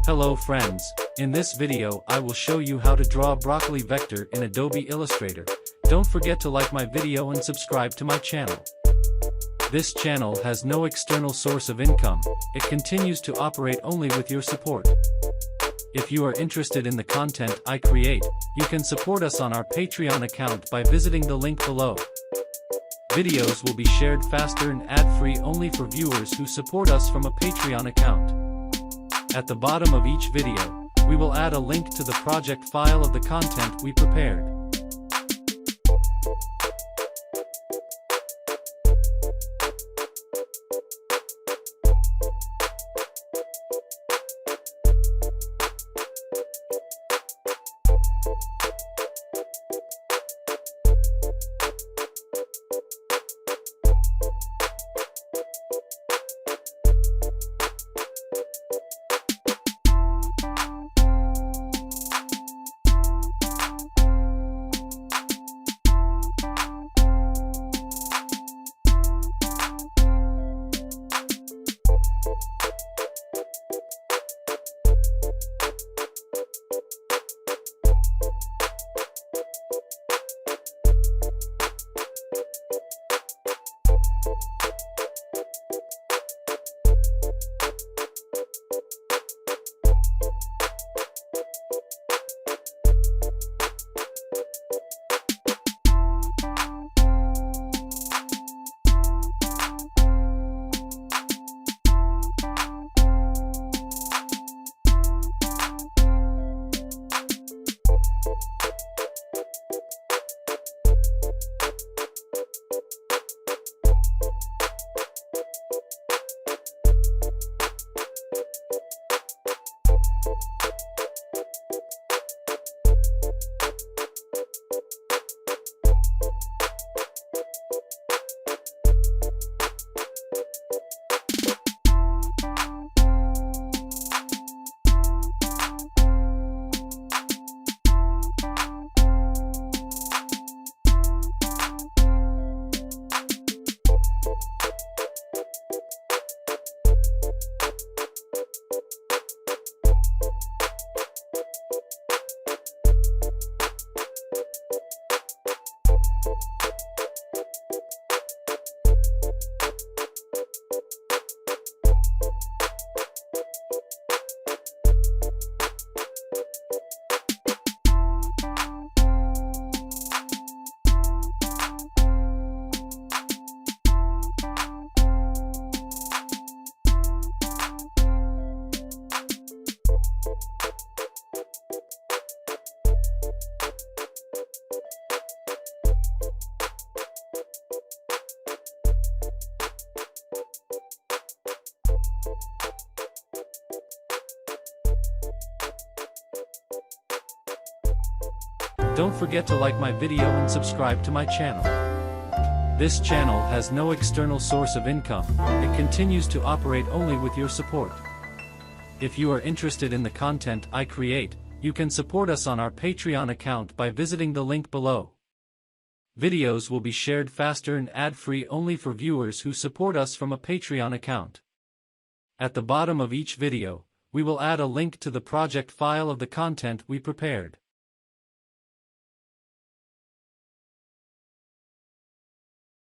Hello friends, in this video I will show you how to draw a broccoli vector in Adobe Illustrator. Don't forget to like my video and subscribe to my channel. This channel has no external source of income, it continues to operate only with your support. If you are interested in the content I create, you can support us on our Patreon account by visiting the link below. Videos will be shared faster and ad-free only for viewers who support us from a Patreon account. At the bottom of each video, we will add a link to the project file of the content we prepared. Don't forget to like my video and subscribe to my channel. This channel has no external source of income, it continues to operate only with your support. If you are interested in the content I create, you can support us on our Patreon account by visiting the link below. Videos will be shared faster and ad-free only for viewers who support us from a Patreon account. At the bottom of each video, we will add a link to the project file of the content we prepared.